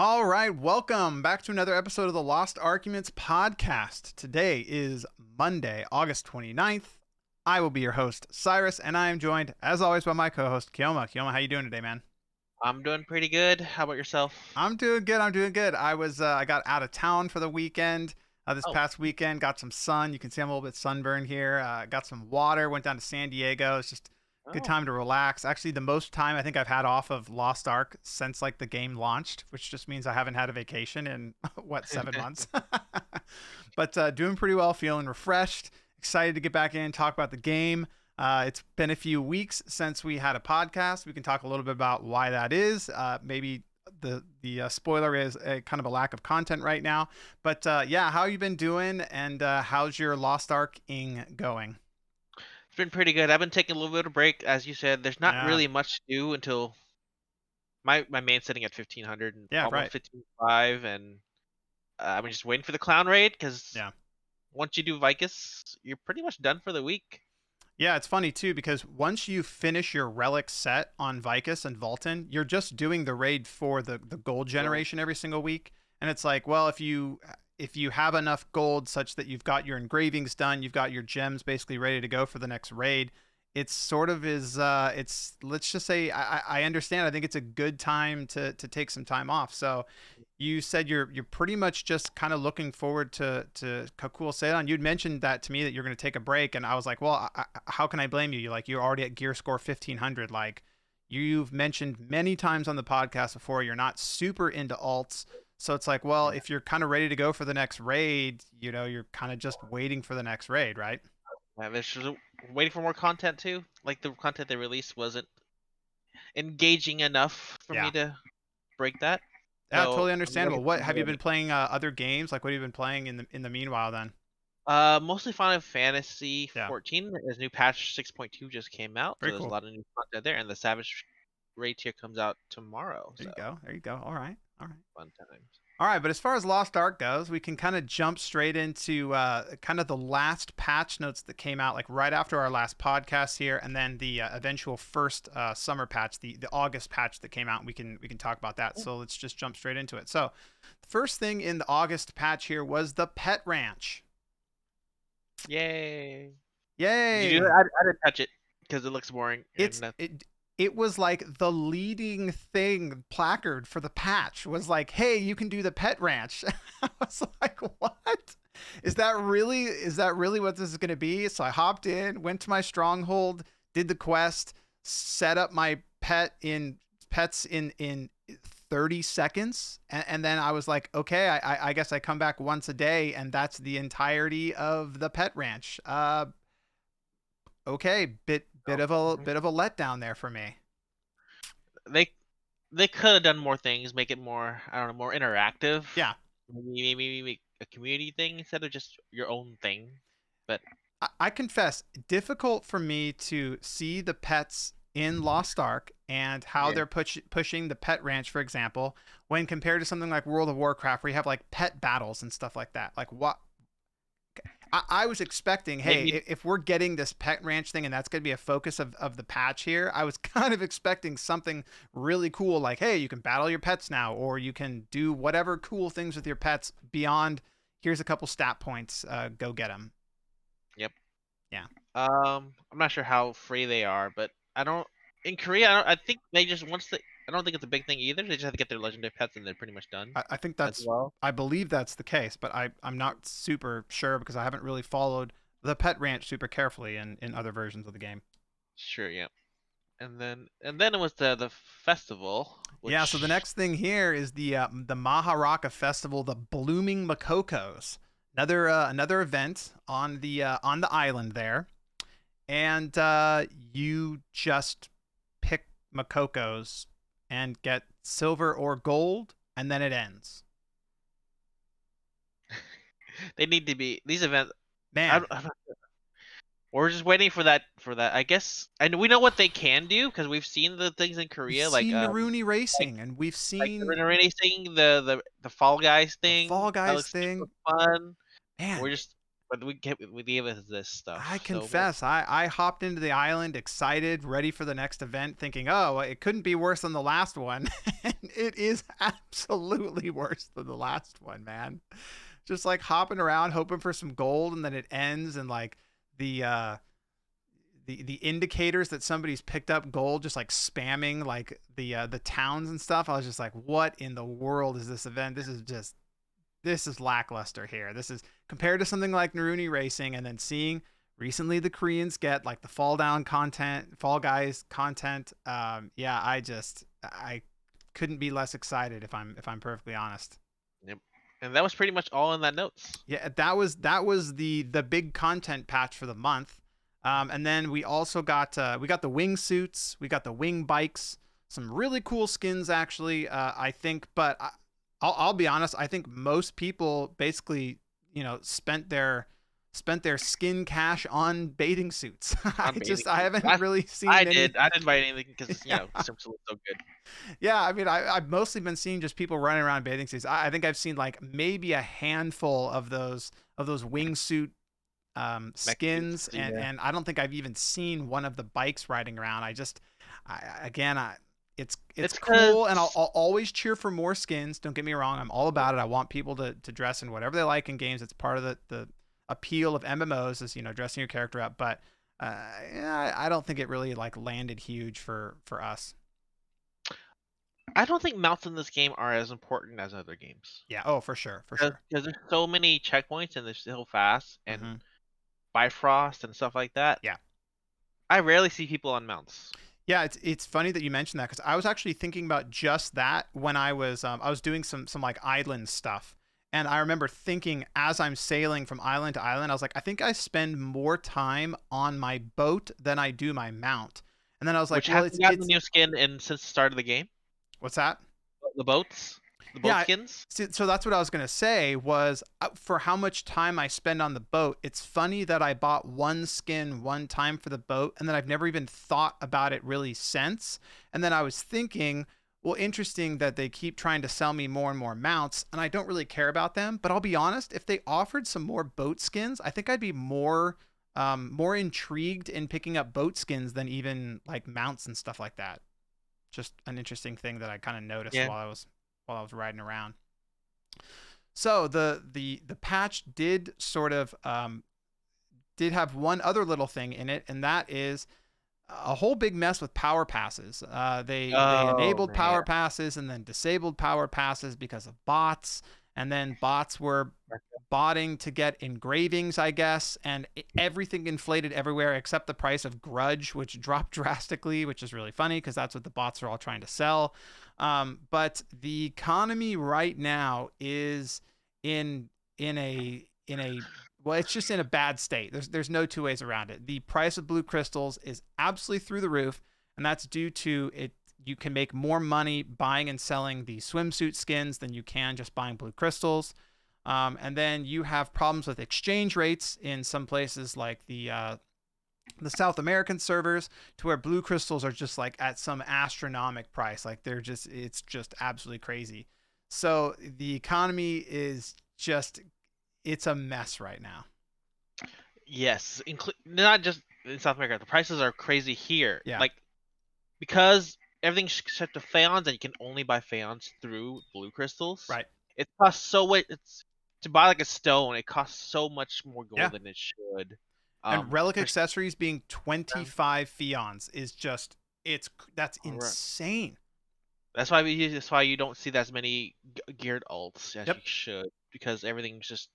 All right, welcome back to another episode of the Lost Arguments podcast. Today is Monday, August 29th. I will be your host, Cyrus, and I am joined, as always, by my co-host, Kioma. Kioma, how you doing today, man? I'm doing pretty good. How about yourself? I'm doing good. I'm doing good. I got out of town for the weekend. This Oh, past weekend, got some sun. You can see I'm a little bit sunburned here. Got some water. Went down to San Diego. It's just a good oh. time to relax. Actually, the most time I think I've had off of Lost Ark since like the game launched, which just means I haven't had a vacation in what 7 months. But doing pretty well. Feeling refreshed. Excited to get back in and talk about the game. It's been a few weeks since we had a podcast. We can talk a little bit about why that is. Maybe the spoiler is a kind of a lack of content right now. But yeah, how you been doing, and how's your Lost Ark-ing going? It's been pretty good. I've been taking a little bit of break, as you said. There's not Yeah, really much to do until my main's sitting at 1500 and yeah, almost right. 1505, and I'm just waiting for the clown raid because Yeah. once you do Vicus, you're pretty much done for the week. Yeah, it's funny too because once you finish your relic set on Vicus and Vulcan, you're just doing the raid for the gold So generation every single week. And it's like, well, if you have enough gold such that you've got your engravings done, you've got your gems basically ready to go for the next raid, it's sort of is it's let's just say I understand. I think it's a good time to take some time off. So you said you're pretty much just kind of looking forward to Kakul-Saydon. You'd mentioned that to me that you're going to take a break, and I was like, well, how can I blame you? You're already at gear score 1500. Like you've mentioned many times on the podcast before, you're not super into alts. So it's like, well, yeah, if you're kind of ready to go for the next raid, you're kind of just waiting for the next raid, right? there's just waiting for more content too. Like the content they released wasn't engaging enough for Yeah. me to break that. Yeah, So totally I'm looking understandable. What have you forward to been it. playing other games? Like what have you been playing in the meanwhile then? Mostly Final Fantasy Yeah. 14. His new patch 6.2 just came out, so Very there's a cool. lot of new content there. And the Savage Raid tier comes out tomorrow, There so you go. There you go. All right. All right. fun times. All right, but as far as Lost Ark goes, we can kind of jump straight into kind of the last patch notes that came out, like right after our last podcast here, and then the eventual first summer patch, the August patch that came out. And we can talk about that. So let's just jump straight into it. So, the first thing in the August patch here was the Pet Ranch. Yay! Did you do it? Yay! I didn't touch it because it looks boring and it's it was like the leading thing placard for the patch was like, hey, you can do the pet ranch. I was like, what is that really what this is going to be? So I hopped in, went to my stronghold, did the quest, set up my pets in 30 seconds, and then I was like, okay, I guess I come back once a day, and that's the entirety of the pet ranch. Okay, bit no. of a bit of a letdown there for me. They they could have done more things, make it more, I don't know, more interactive. Yeah, Maybe make a community thing instead of just your own thing. But I confess, difficult for me to see the pets in Lost Ark and how yeah, they're pushing the pet ranch, for example, when compared to something like World of Warcraft, where you have like pet battles and stuff like that. Like what I was expecting, hey, maybe if we're getting this pet ranch thing and that's going to be a focus of the patch here, I was kind of expecting something really cool like, hey, you can battle your pets now, or you can do whatever cool things with your pets beyond here's a couple stat points, go get them. yep. Yeah. I'm not sure how free they are, but I don't. In Korea, I think they just once they. I don't think it's a big thing either. They just have to get their legendary pets, and they're pretty much done I think as that's, well. I believe that's the case, but I'm not super sure because I haven't really followed the pet ranch super carefully in other versions of the game. Sure, yeah. And then it was the festival, Yeah, so the which next thing here is the Maharaka Festival, the Blooming Makokos. Another event on the island there, and you just pick Makokos and get silver or gold, and then it ends. they need to be these events. Man, We're just waiting for that. I guess, and we know what they can do because we've seen the things in we've Korea, seen Naruni like racing, and we've like the seen racing, the Fall Guys the Fall thing that Guys looks super thing. fun. Man, We're just but we gave us this stuff. I So well, confess, I hopped into the island excited, ready for the next event, thinking, oh, it couldn't be worse than the last one. And it is absolutely worse than the last one, man. Just like hopping around, hoping for some gold, and then it ends, and like the uh, the indicators that somebody's picked up gold, just like spamming like the towns and stuff. I was just like, what in the world is this event? This is lackluster here. This is compared to something like Naruni Racing, and then seeing recently the Koreans get like the Fall Guys content. Yeah, I couldn't be less excited if I'm perfectly honest. yep. And that was pretty much all in that notes. Yeah, that was the big content patch for the month. And then we got the wingsuits, we got the wing bikes, some really cool skins actually. I think, but I'll be honest. I think most people basically spent their skin cash on bathing suits. On bathing I suits. haven't really I seen any. did. I didn't buy anything because Yeah, Simpson was so good. yeah. I mean, I've mostly been seeing just people running around in bathing suits. I think I've seen like maybe a handful of those wingsuit Mech suits. skins, and Yeah. I don't think I've even seen one of the bikes riding around. Again, it's It's because cool, and I'll always cheer for more skins. Don't get me wrong, I'm all about it. I want people to dress in whatever they like in games. It's part of the appeal of MMOs is dressing your character up. But yeah, I don't think it really like landed huge for us. I don't think mounts in this game are as important as other games. Yeah. Oh, for sure, for sure. Because there's so many checkpoints and they're so fast and Hmm. Bifrost and stuff like that. Yeah. I rarely see people on mounts. Yeah, it's funny that you mentioned that because I was actually thinking about just that when I was doing some like island stuff, and I remember thinking as I'm sailing from island to island, I was like, I think I spend more time on my boat than I do my mount, and then I was like, Which well, hasn't gotten a new skin since the start of the game. what's that? The boats, the boat Yeah, skins. so that's what I was gonna say was for how much time I spend on the boat. It's funny that I bought one skin one time for the boat, and then I've never even thought about it really since. And then I was thinking, well, interesting that they keep trying to sell me more and more mounts, and I don't really care about them. But I'll be honest, if they offered some more boat skins, I think I'd be more intrigued in picking up boat skins than even like mounts and stuff like that. Just an interesting thing that I kind of noticed Yeah. while I was riding around. So the patch did sort of did have one other little thing in it, and that is a whole big mess with power passes. They Oh enabled man. power passes and then disabled power passes because of bots, and then bots were botting to get engravings, I guess, and everything inflated everywhere except the price of Grudge, which dropped drastically, which is really funny because that's what the bots are all trying to sell. But the economy right now is in in a well, it's just in a bad state. There's no two ways around it. The price of blue crystals is absolutely through the roof, and that's due to it. You can make more money buying and selling the swimsuit skins than you can just buying blue crystals. And then you have problems with exchange rates in some places like the South American servers, to where blue crystals are just like at some astronomical price. Like it's just absolutely crazy. So the economy is just, it's a mess right now. Yes, not just in South America. The prices are crazy here. Yeah, Like because everything's set to Phaons and you can only buy Phaons through blue crystals. right. It costs so much. It's to buy like a stone. It costs so much more Yeah. gold than it should. And relic For accessories being 25 fions is just, it's that's correct. insane. That's why you don't see that as many geared alts as you Yep. should because everything's just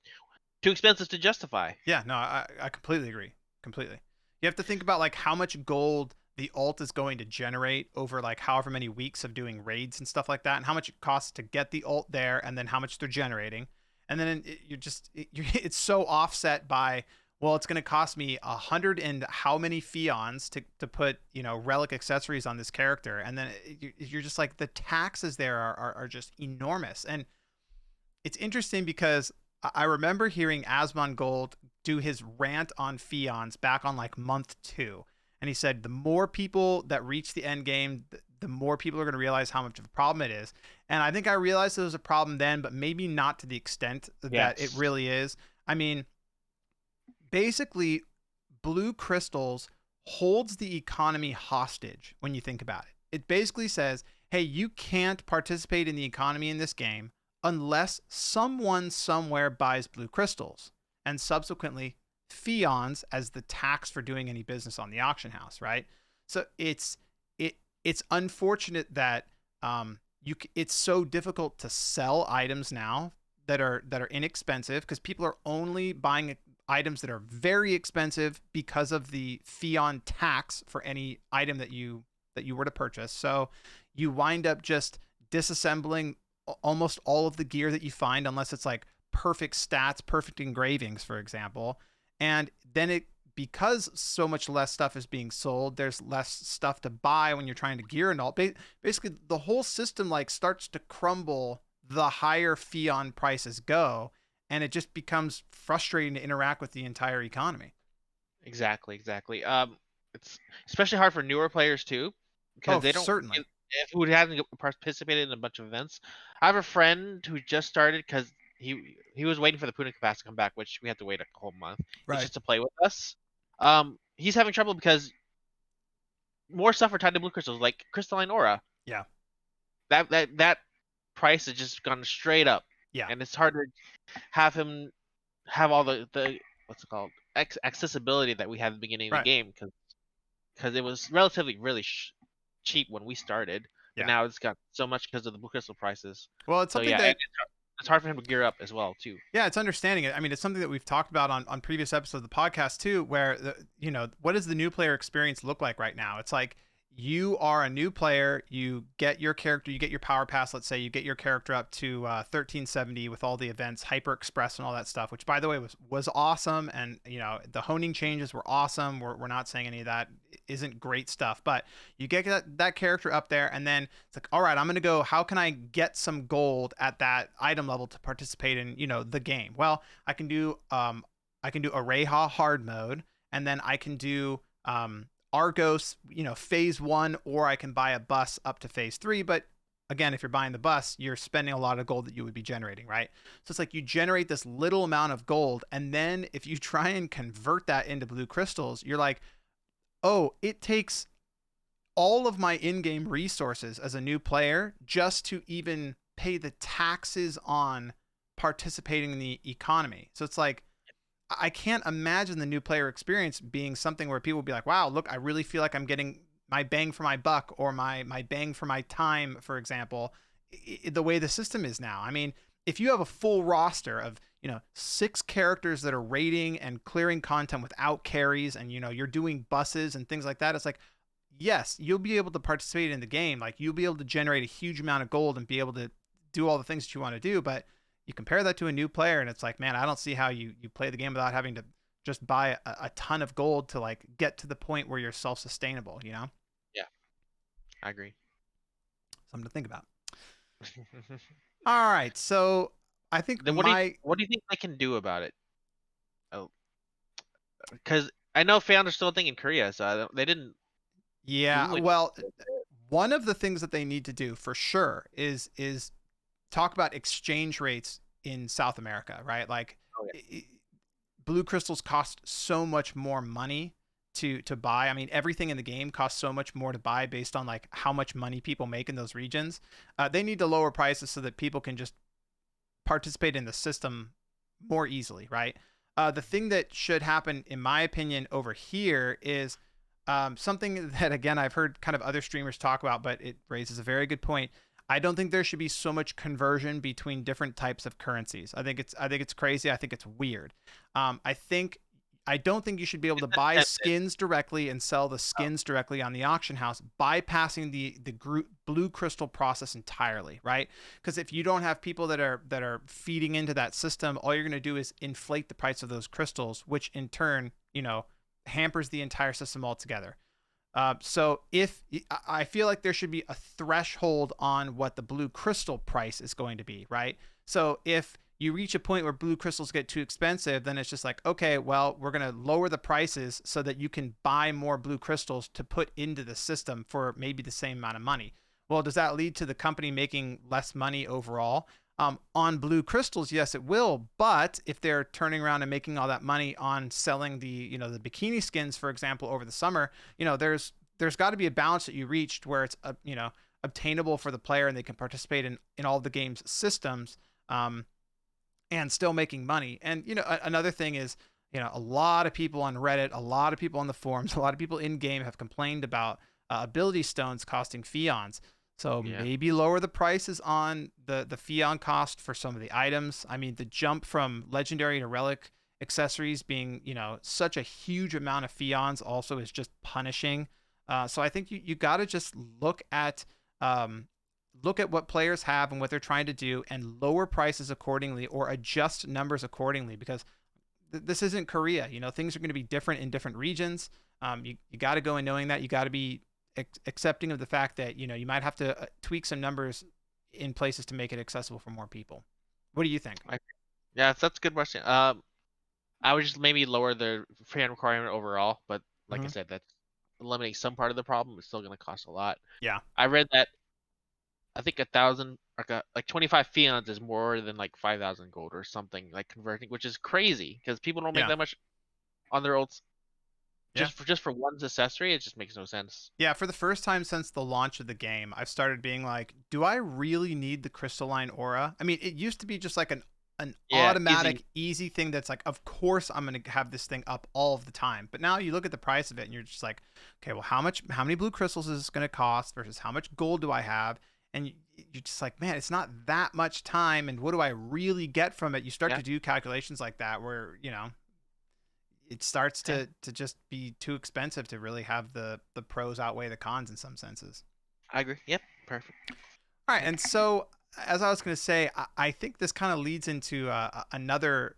too expensive to justify. Yeah, no, I completely agree. Completely. You have to think about like how much gold the alt is going to generate over like however many weeks of doing raids and stuff like that, and how much it costs to get the alt there, and then how much they're generating, and then it's so offset by, well, it's going to cost me 100 and how many fions to put relic accessories on this character, and then you're just like the taxes there are just enormous. And it's interesting because I remember hearing Asmongold do his rant on Fions back on like month 2. And he said the more people that reach the end game, the more people are going to realize how much of a problem it is. And I think I realized it was a problem then, but maybe not to the extent that it Yes. really is. I mean, basically blue crystals holds the economy hostage when you think about it. It basically says, hey, you can't participate in the economy in this game unless someone somewhere buys blue crystals and subsequently fions as the tax for doing any business on the auction house, right? So it's unfortunate that it's so difficult to sell items now that are inexpensive because people are only buying items that are very expensive because of the fion tax for any item that you were to purchase. So you wind up just disassembling almost all of the gear that you find unless it's like perfect stats, perfect engravings, for example. And then because so much less stuff is being sold, there's less stuff to buy when you're trying to gear and all. Basically, the whole system like starts to crumble the higher fion prices go, and it just becomes frustrating to interact with the entire economy. Exactly, exactly. It's especially hard for newer players too, because Oh, they don't. certainly. If who hasn't participated in a bunch of events, I have a friend who just started because he was waiting for the Punica Pass to come back, which we had to wait a whole month. It's Right. just to play with us. He's having trouble because more stuff are tied to blue crystals, like crystalline aura. Yeah. That price has just gone straight up, Yeah. and it's hard to have him have all the what's it called accessibility that we had at the beginning of the Right. game because it was relatively really cheap when we started, but Yeah. now it's got so much because of the blue crystal prices. Well, it's So something yeah, and that it's hard for him to gear up as well too. yeah, it's understanding it. I mean, it's something that we've talked about on previous episodes of the podcast too, where what does the new player experience look like right now? It's like you are a new player, you get your character, you get your power pass, let's say you get your character up to 1370 with all the events, Hyper Express and all that stuff, which by the way was awesome. And the honing changes were awesome. We're not saying any of that isn't great stuff, but you get that character up there, and then it's like, all right, I'm gonna go. How can I get some gold at that item level to participate in the game? Well, I can do Areha hard mode, and then I can do Argos, phase 1, or I can buy a bus up to phase 3. But again, if you're buying the bus, you're spending a lot of gold that you would be generating, right? So it's like you generate this little amount of gold, and then if you try and convert that into blue crystals, you're like, oh, it takes all of my in-game resources as a new player just to even pay the taxes on participating in the economy. So it's like I can't imagine the new player experience being something where people will be like, wow, look, I really feel like I'm getting my bang for my buck, or my bang for my time, for example, the way the system is now. I mean, if you have a full roster of 6 characters that are raiding and clearing content without carries, and you're doing buses and things like that, it's like, yes, you'll be able to participate in the game. Like, you'll be able to generate a huge amount of gold and be able to do all the things that you want to do. But you compare that to a new player, and it's like, man, I don't see how you play the game without having to just buy a ton of gold to like get to the point where you're self-sustainable. Yeah, I agree. Something to think about. All right, so I think Then my what do you think they can do about it? Oh, because I know fans are still a thing in Korea, so they didn't yeah, really. well, one of the things that they need to do for sure is talk about exchange rates in South America, right? Like, Oh, blue crystals cost so much more money to buy. I mean, everything in the game costs so much more to buy based on like how much money people make in those regions. They need to lower prices so that people can just participate in the system more easily, right? The thing that should happen, in my opinion, over here is something that, again, I've heard kind of other streamers talk about, but it raises a very good point. I don't think there should be so much conversion between different types of currencies. I think it's crazy. I think it's weird. I don't think you should be able to buy Tempted. skins directly and sell the skins directly on the auction house, bypassing the blue crystal process entirely, right? Because if you don't have people that are feeding into that system, all you're going to do is inflate the price of those crystals, which in turn, hampers the entire system altogether. So if I feel like there should be a threshold on what the blue crystal price is going to be, right? So if you reach a point where blue crystals get too expensive, then it's just like, okay, well, we're going to lower the prices so that you can buy more blue crystals to put into the system for maybe the same amount of money. Well, does that lead to the company making less money overall? On blue crystals, yes, it will. But if they're turning around and making all that money on selling the bikini skins, for example, over the summer, there's got to be a balance that you reached where it's obtainable for the player and they can participate in all the game's systems, and still making money. And another thing is, a lot of people on Reddit, a lot of people on the forums, a lot of people in game have complained about ability stones costing fions. So Yeah. maybe lower the prices on the fion cost for some of the items. I mean, the jump from legendary to relic accessories being such a huge amount of fions also is just punishing. So I think you got to just um, look at what players have and what they're trying to do and lower prices accordingly or adjust numbers accordingly, because this isn't Korea. Things are going to be different in different regions. You got to go in knowing that. You got to be accepting of the fact that you might have to tweak some numbers in places to make it accessible for more people. What do you think? I, yeah, that's a good question. I would just maybe lower the fan requirement overall, but like I Mm-hmm. said, that's eliminating some part of the problem. It's still going to cost a lot. Yeah. I read that I think 1,000, like 25 fions is more than like 5,000 gold or something, like converting, which is crazy because people don't make Yeah. that much on their old Yeah. just for one accessory. It just makes no sense. Yeah, for the first time since the launch of the game, I've started being like, do I really need the crystalline aura? I mean, it used to be just like an Yeah, easy. automatic, easy thing that's like, of course I'm gonna have this thing up all of the time. But now you look at the price of it and you're just like, okay, well, how many blue crystals is this gonna cost versus how much gold do I have? And you're just like, man, it's not that much time, and what do I really get from it? You start Yeah, to do calculations like that where, it starts yeah, to just be too expensive to really have the pros outweigh the cons in some senses. I agree. Yep, perfect. All right, and so as I was going to say, I think this kind of leads into another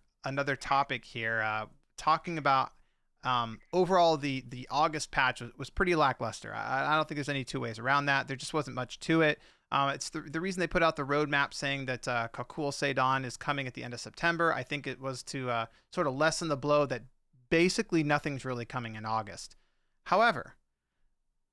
topic here, talking about overall the August patch was pretty lackluster. I don't think there's any two ways around that. There just wasn't much to it. It's the reason they put out the roadmap saying that Kakul-Saydon is coming at the end of September. I think it was to sort of lessen the blow that basically nothing's really coming in August. However,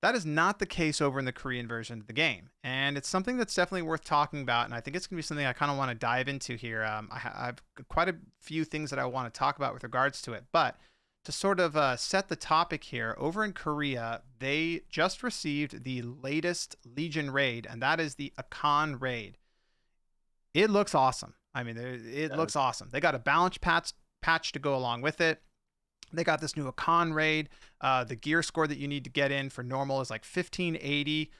that is not the case over in the Korean version of the game. And it's something that's definitely worth talking about. And I think it's going to be something I kind of want to dive into here. I have quite a few things that I want to talk about with regards to it. But to sort of set the topic here, over in Korea, they just received the latest Legion raid, and that is the Akkan raid. It looks awesome. I mean, it looks awesome. They got a balance patch to go along with it. They got this new Akkan raid. The gear score that you need to get in for normal is like 1580,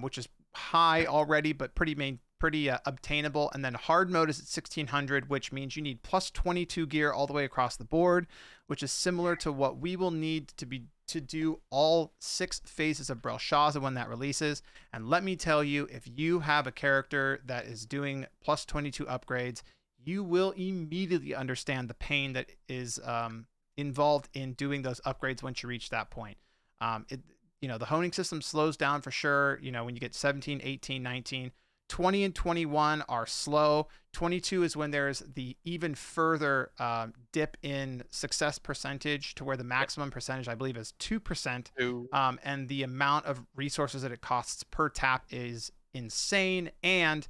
which is high already, but pretty obtainable. And then hard mode is at 1600, which means you need plus 22 gear all the way across the board, which is similar to what we will need to do all 6 phases of Belshazzar when that releases. And let me tell you, if you have a character that is doing plus 22 upgrades, you will immediately understand the pain that is involved in doing those upgrades once you reach that point. The honing system slows down for sure. When you get 17, 18, 19, 20 and 21 are slow. 22 is when there's the even further dip in success percentage to where the Yep. maximum percentage, I believe, is 2%. Two. And the amount of resources that it costs per tap is insane. And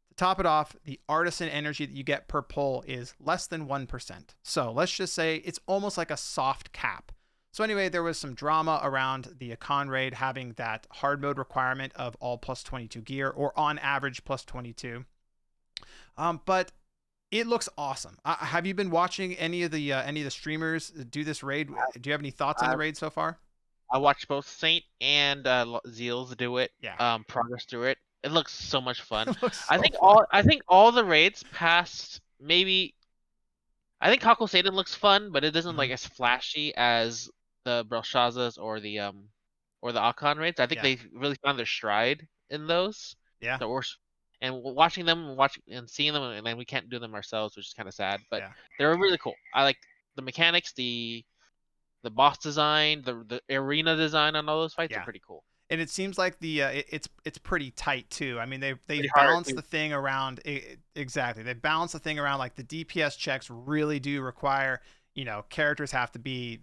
to top it off, the artisan energy that you get per pull is less than 1%. So let's just say it's almost like a soft cap. So anyway, there was some drama around the Akkan raid having that hard mode requirement of all plus 22 gear, or on average plus 22. But it looks awesome. Have you been watching any of the streamers do this raid? Do you have any thoughts on I the raid so far? I watched both Saint and Zeals do it. Yeah, Progress through it. It looks so much fun. it looks so fun. I think all the raids past maybe I think Kakul-Saydon looks fun, but it doesn't Mm-hmm. like as flashy as the Belshazzars or the Akkan raids. I think Yeah, they really found their stride in those. yeah, So we're watching them and watching and seeing them, and then we can't do them ourselves, which is kind of sad. But yeah, they're really cool. I like the mechanics, the boss design, the arena design on all those fights are yeah. pretty cool. And it seems like it's pretty tight too. I mean, Pretty they've hard balanced too. the thing around exactly. They balance the thing around, like the DPS checks really do require characters have to be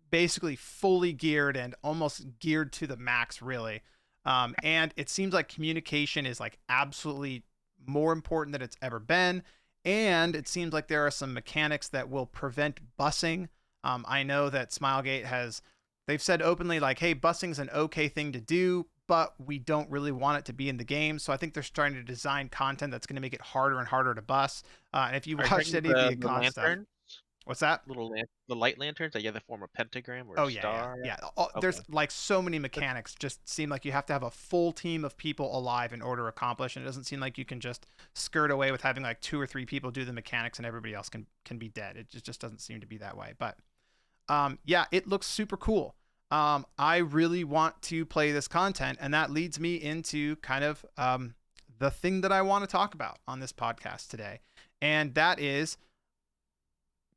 basically fully geared and almost geared to the max, really. And it seems like communication is like absolutely more important than it's ever been. And it seems like there are some mechanics that will prevent busing. I know that Smilegate has, they've said openly, like, hey, busing's an okay thing to do, but we don't really want it to be in the game. So I think they're starting to design content that's going to make it harder and harder to bus. And if you Are you watched talking any of the the Akkan stuff, lantern? what's that? The light lanterns that you have the form of pentagram or a Oh yeah, yeah, star? yeah. There's Okay. like so many mechanics. Just seem like you have to have a full team of people alive in order to accomplish, and it doesn't seem like you can just skirt away with having like 2 or 3 people do the mechanics and everybody else can be dead. It just doesn't seem to be that way. But yeah, it looks super cool. I really want to play this content, and that leads me into kind of the thing that I want to talk about on this podcast today, and that is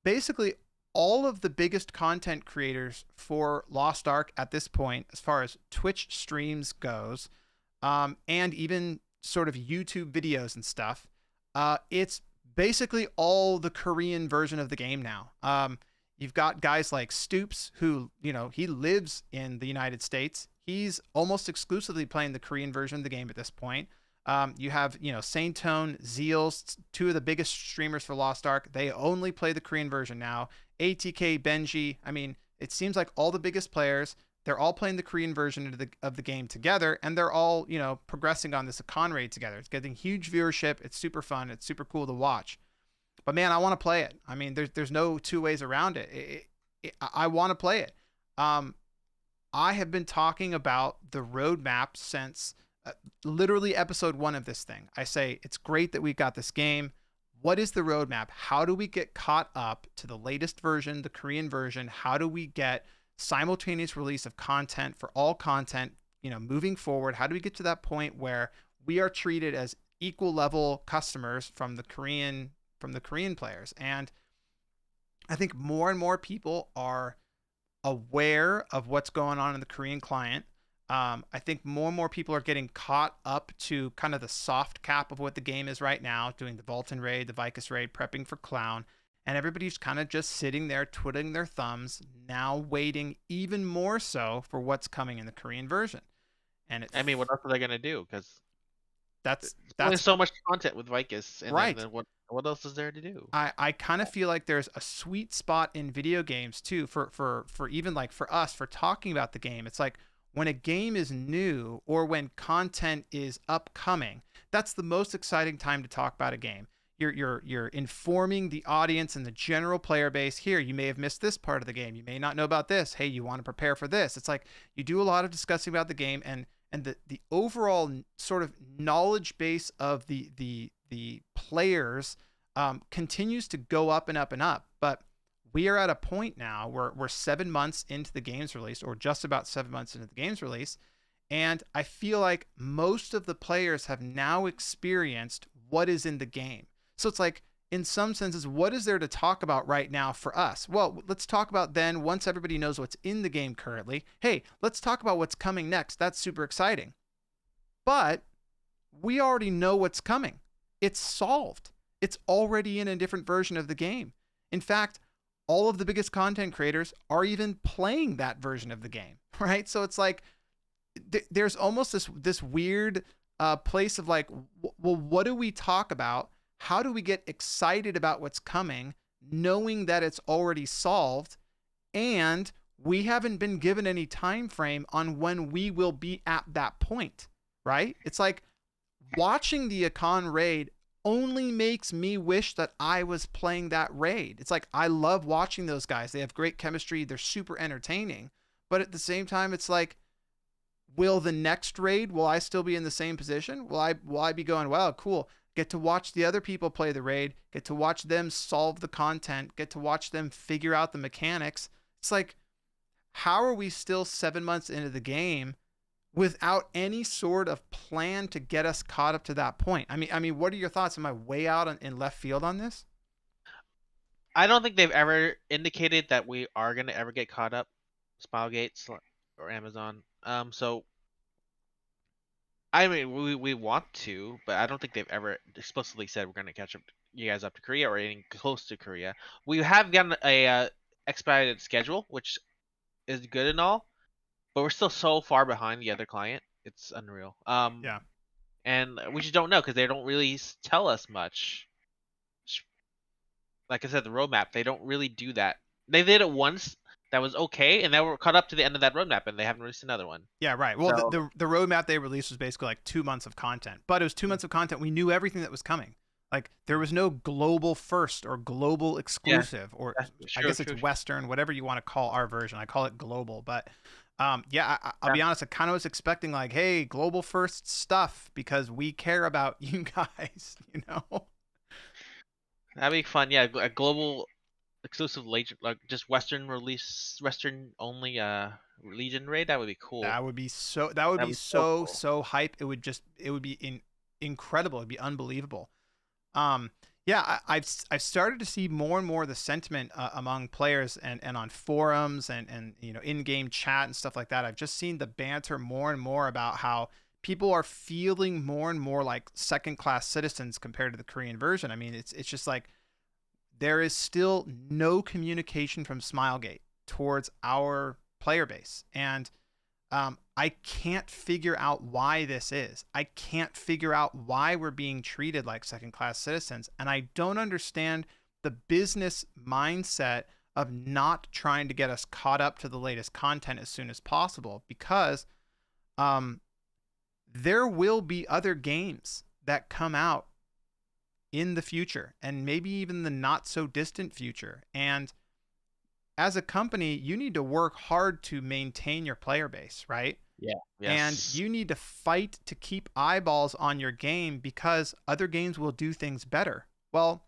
basically all of the biggest content creators for Lost Ark at this point, as far as Twitch streams goes, and even sort of YouTube videos and stuff. It's basically all the Korean version of the game now. You've got guys like Stoops, who, he lives in the United States. He's almost exclusively playing the Korean version of the game at this point. You have, Saintone, Zeals, two of the biggest streamers for Lost Ark. They only play the Korean version now. ATK, Benji. I mean, it seems like all the biggest players, they're all playing the Korean version of the game together, and they're all, progressing on this Akkan raid together. It's getting huge viewership. It's super fun. It's super cool to watch. But man, I want to play it. I mean, there's no two ways around it. I want to play it. Um, I have been talking about the roadmap since literally episode 1 of this thing. I say it's great that we've got this game. What is the roadmap? How do we get caught up to the latest version, the Korean version? How do we get simultaneous release of content for all content, moving forward? How do we get to that point where we are treated as equal level customers from the Korean players? And I think more and more people are aware of what's going on in the Korean client. I think more and more people are getting caught up to kind of the soft cap of what the game is right now, doing the Vulcan raid, the Vicus raid, prepping for Clown. And everybody's kind of just sitting there twiddling their thumbs, now waiting even more so for what's coming in the Korean version. And I mean, what else are they gonna do? Because that's there's only that's so much content with Vicus, and then, right. then what else is there to do? I kind of feel like there's a sweet spot in video games too for even like for us for talking about the game. It's like when a game is new or when content is upcoming, that's the most exciting time to talk about a game. You're informing the audience and the general player base. Here, you may have missed this part of the game. You may not know about this. Hey, you want to prepare for this. It's like you do a lot of discussing about the game, and the overall sort of knowledge base of the players continues to go up and up and up. But we are at a point now where we're 7 months into the game's release, or just about 7 months into the game's release. And I feel like most of the players have now experienced what is in the game. So it's like, in some senses, what is there to talk about right now for us? Well, let's talk about then, once everybody knows what's in the game currently, hey, let's talk about what's coming next. That's super exciting. But we already know what's coming. It's solved. It's already in a different version of the game. In fact, all of the biggest content creators are even playing that version of the game, right? So it's like there's almost this weird place of like, well, what do we talk about? How do we get excited about what's coming, knowing that it's already solved, and we haven't been given any time frame on when we will be at that point, right? It's like watching the Akkan raid only makes me wish that I was playing that raid. It's like I love watching those guys. They have great chemistry. They're super entertaining. But at the same time, it's like, will the next raid, will I still be in the same position? Will I be going, wow, cool. Get to watch the other people play the raid, get to watch them solve the content, get to watch them figure out the mechanics. It's like, how are we still 7 months into the game without any sort of plan to get us caught up to that point? I mean, what are your thoughts? Am I way out in left field on this? I don't think they've ever indicated that we are gonna ever get caught up, Smilegate or Amazon. So I mean, we want to, but I don't think they've ever explicitly said we're gonna catch up you guys up to Korea or anything close to Korea. We have gotten a expedited schedule, which is good and all, but we're still so far behind the other client. It's unreal. Yeah. and we just don't know because they don't really tell us much. Like I said, the roadmap, they don't really do that. They did it once, that was okay, and then we're caught up to the end of that roadmap, and they haven't released another one. Yeah, right. Well, So the roadmap they released was basically like 2 months of content, but it was 2 months of content. We knew everything that was coming. Like there was no global first or global yeah, exclusive, or that's I sure, guess it's sure, sure. Western, whatever you want to call our version. I call it global, but yeah, I'll Yeah, be honest. I kind of was expecting like, hey, global first stuff because we care about you guys, you know. that'd be fun. Yeah, a global exclusive Legion, like just Western release, Western only Legion raid. That would be cool. That would be so. That would That'd be be so so cool. so hype. It would just. It would be incredible. It'd be unbelievable. Um, yeah, I've started to see more and more of the sentiment among players and on forums and in-game chat and stuff like that. I've just seen the banter more and more about how people are feeling more and more like second-class citizens compared to the Korean version. I mean, it's just like there is still no communication from Smilegate towards our player base, and I can't figure out why this is. I can't figure out why we're being treated like second class citizens. And I don't understand the business mindset of not trying to get us caught up to the latest content as soon as possible because um, there will be other games that come out in the future and maybe even the not so distant future. And as a company, you need to work hard to maintain your player base, right? Yeah. And Yes. you need to fight to keep eyeballs on your game because other games will do things better. Well,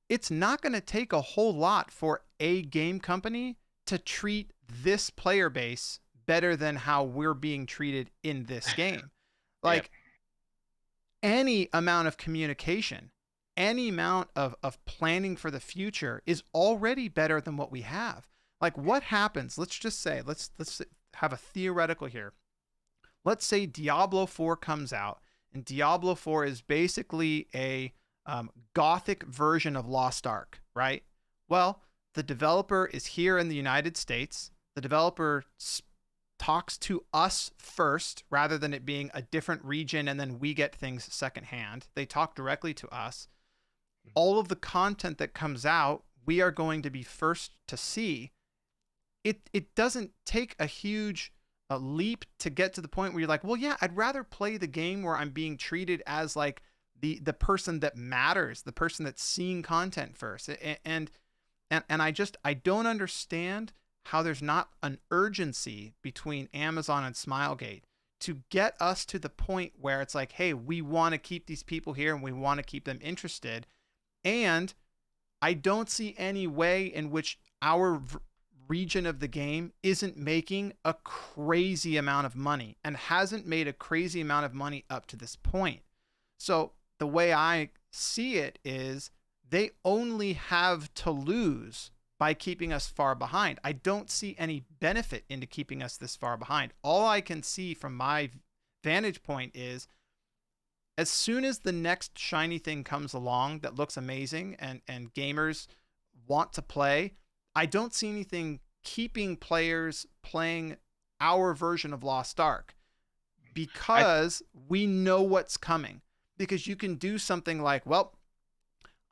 it's not going to take a whole lot for a game company to treat this player base better than how we're being treated in this game. Yep. Like any amount of communication, any amount of planning for the future is already better than what we have. Like what happens? Let's just say, let's have a theoretical here. Let's say Diablo 4 comes out, and Diablo 4 is basically a gothic version of Lost Ark, right? Well, the developer is here in the United States. The developer talks to us first rather than it being a different region and then we get things secondhand. They talk directly to us. All of the content that comes out, we are going to be first to see. It doesn't take a huge leap to get to the point where you're like, well, yeah, I'd rather play the game where I'm being treated as like the person that matters, the person that's seeing content first. And I don't understand how there's not an urgency between Amazon and Smilegate to get us to the point where it's like, hey, we want to keep these people here and we want to keep them interested. And I don't see any way in which our region of the game isn't making a crazy amount of money and hasn't made a crazy amount of money up to this point. So the way I see it is they only have to lose by keeping us far behind. I don't see any benefit into keeping us this far behind. All I can see from my vantage point is as soon as the next shiny thing comes along that looks amazing and gamers want to play, I don't see anything keeping players playing our version of Lost Ark I because we know what's coming. Because you can do something like, well,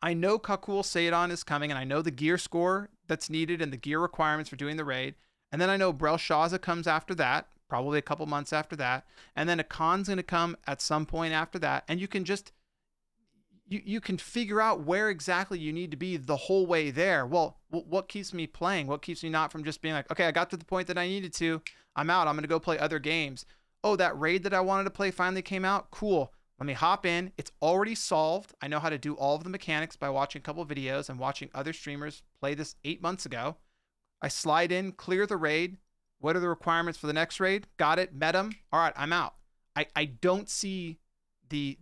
I know Kakul-Saydon is coming, and I know the gear score that's needed and the gear requirements for doing the raid. And then I know Brelshaza comes after that, probably a couple months after that. And then Akkan's going to come at some point after that. And you can just you can figure out where exactly you need to be the whole way there. Well, what keeps me playing? What keeps me not from just being like, okay, I got to the point that I needed to. I'm out. I'm going to go play other games. Oh, that raid that I wanted to play finally came out. Cool. Let me hop in. It's already solved. I know how to do all of the mechanics by watching a couple of videos and watching other streamers play this 8 months ago. I slide in, clear the raid. What are the requirements for the next raid? Got it. Met them. All right, I'm out. I don't see the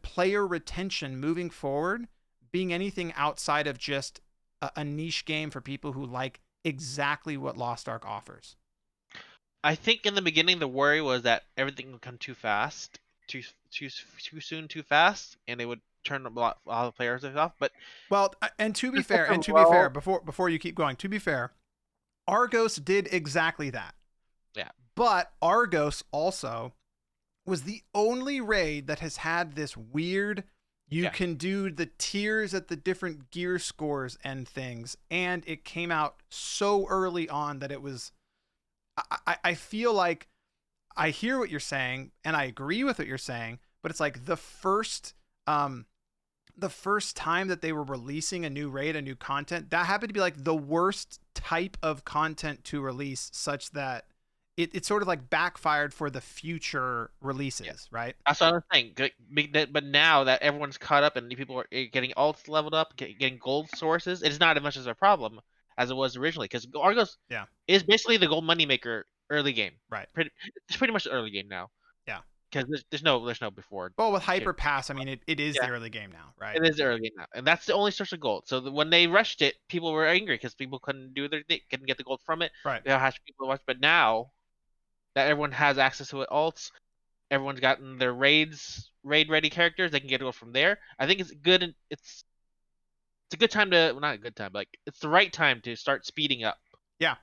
player retention moving forward being anything outside of just a niche game for people who like exactly what Lost Ark offers. I think in the beginning the worry was that everything would come too fast, too soon, too fast, and it would turn a lot of players off. But Well, and to be just such fair, a low. before you keep going, to be fair, Argos did exactly that. Yeah. But Argos also was the only raid that has had this weird, you Yeah. can do the tiers at the different gear scores and things, and it came out so early on that it was. I feel like I hear what you're saying, and I agree with what you're saying, but it's like um, the first time that they were releasing a new raid, a new content, that happened to be like the worst type of content to release, such that it sort of like backfired for the future Yeah. releases, right? That's what I'm saying. But now that everyone's caught up and people are getting alts leveled up, getting gold sources, it's not as much as a problem as it was originally. Because Argos Yeah, is basically the gold moneymaker early game. right. It's pretty much the early game now. Yeah. Because there's no before. Well, with Tier. Hyper Pass, I mean, it is the Yeah, early game now, right? it is the early game now, and that's the only source of gold. So when they rushed it, people were angry because people couldn't do their thing, couldn't get the gold from it. Right. They had people watch, but now that everyone has access to it, alts, everyone's gotten their raid ready characters. They can get it from there. I think it's good. And it's a good time to, well, not a good time, but like it's the right time to start speeding up Yeah,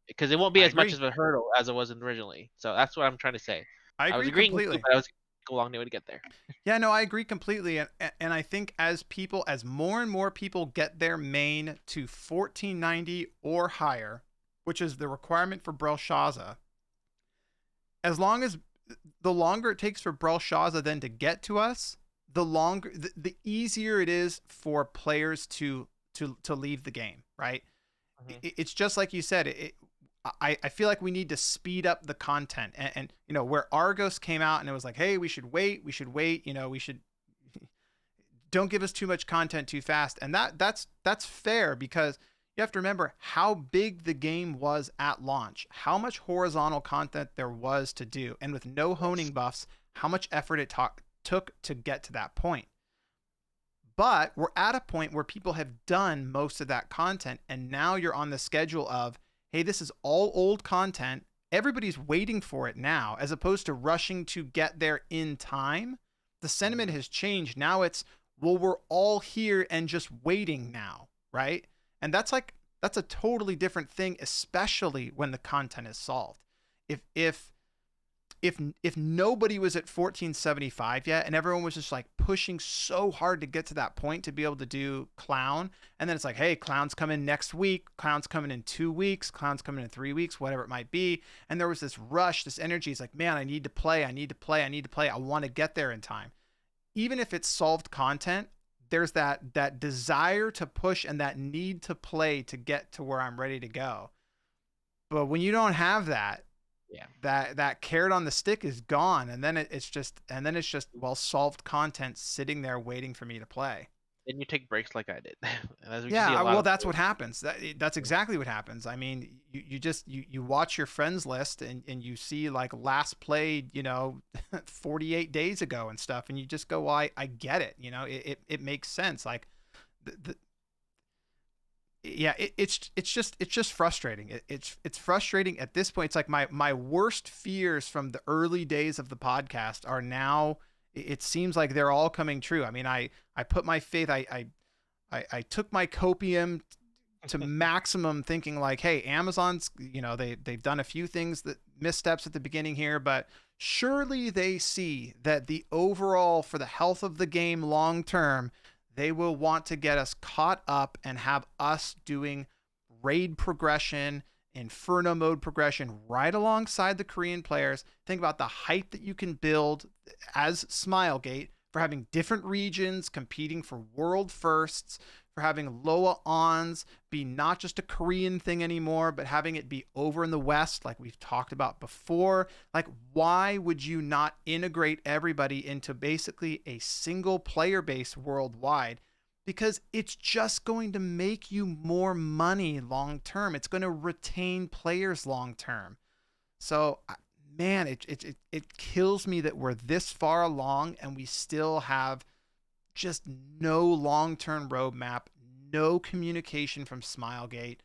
because it won't be I as much agree. of a hurdle as it was originally. So that's what I'm trying to say. I I was agree agreeing with you, completely. but I was a long way to get there. Yeah, no, I agree completely, and I think as more and more people get their main to 1490 or higher, which is the requirement for Belshazzar, as long as the longer it takes for Belshazzar then to get to us, the easier it is for players to leave the game, right? Mhm. It's just like you said. I feel like we need to speed up the content, and you know, where Argos came out and it was like, hey, we should wait, you know, we should don't give us too much content too fast, and that's fair, because you have to remember how big the game was at launch, how much horizontal content there was to do, and with no Yes. honing buffs, how much effort took to get to that point. But we're at a point where people have done most of that content, and now you're on the schedule of, hey, this is all old content. Everybody's waiting for it now, as opposed to rushing to get there in time. The sentiment Mhm. has changed. Now it's, well, we're all here and just waiting now, right? And that's a totally different thing, especially when the content is solved. If if nobody was at 1475 yet, and everyone was just like pushing so hard to get to that point to be able to do clown, and then it's like, hey, clown's coming next week, clown's coming in 2 weeks, clown's coming in 3 weeks, whatever it might be, and there was this rush, this energy. It's like, man, I need to play, I need to play, I need to play, I want to get there in time. Even if it's solved content, there's that desire to push and that need to play to get to where I'm ready to go. But when you don't have that, Yeah. that carrot on the stick is gone, and then it's just well solved content sitting there waiting for me to play. Then you take breaks like I did, and as we can see a Yeah, lot well, of. that's what happens. That's exactly what happens. I mean, you just you watch your friends list, and you see like last played, 48 days ago and stuff, and you just go, well, I get it. It makes sense. Like the yeah, it's just frustrating. It's frustrating at this point. It's like my worst fears from the early days of the podcast are now. It seems like they're all coming true. I mean, I put my faith. I took my copium to maximum, thinking like, hey, Amazon's, they've done a few things, that missteps at the beginning here, but surely they see that the overall, for the health of the game long term, they will want to get us caught up and have us doing raid progression, inferno mode progression right alongside the Korean players. Think about the hype that you can build as Smilegate for having different regions competing for world firsts, for having Loa Ons be not just a Korean thing anymore, but having it be over in the West, like we've talked about before. Like, why would you not integrate everybody into basically a single player base worldwide? Because it's just going to make you more money long term. It's going to retain players long term. So, man, it kills me that we're this far along and we still have just no long term roadmap, no communication from Smilegate.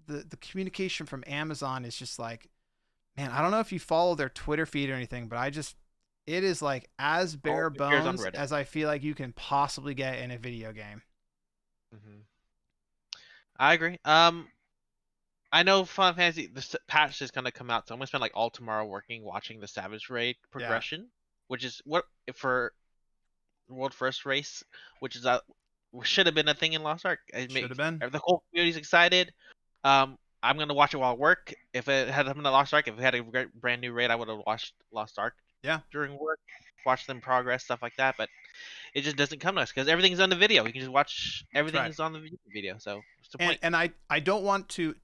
The communication from Amazon is just like, man, I don't know if you follow their Twitter feed or anything, but it is like as All bare appears on bones Reddit. as I feel like you can possibly get in a video game. Hmm. I agree. I know Final Fantasy this patch is gonna come out, so I'm gonna spend like all tomorrow watching the Savage Raid Yeah, progression, which is what for World First Race, which is should have been a thing in Lost Ark. It should make have been. the whole community's excited. I'm gonna watch it while I work. If it had happened to Lost Ark, if we had a brand new raid, I would have watched Lost Ark Yeah, during work, watch them progress, stuff like that. But it just doesn't come to us because everything's on the video. You can just watch that's right. everything's on the video. So what's the And point? I don't want to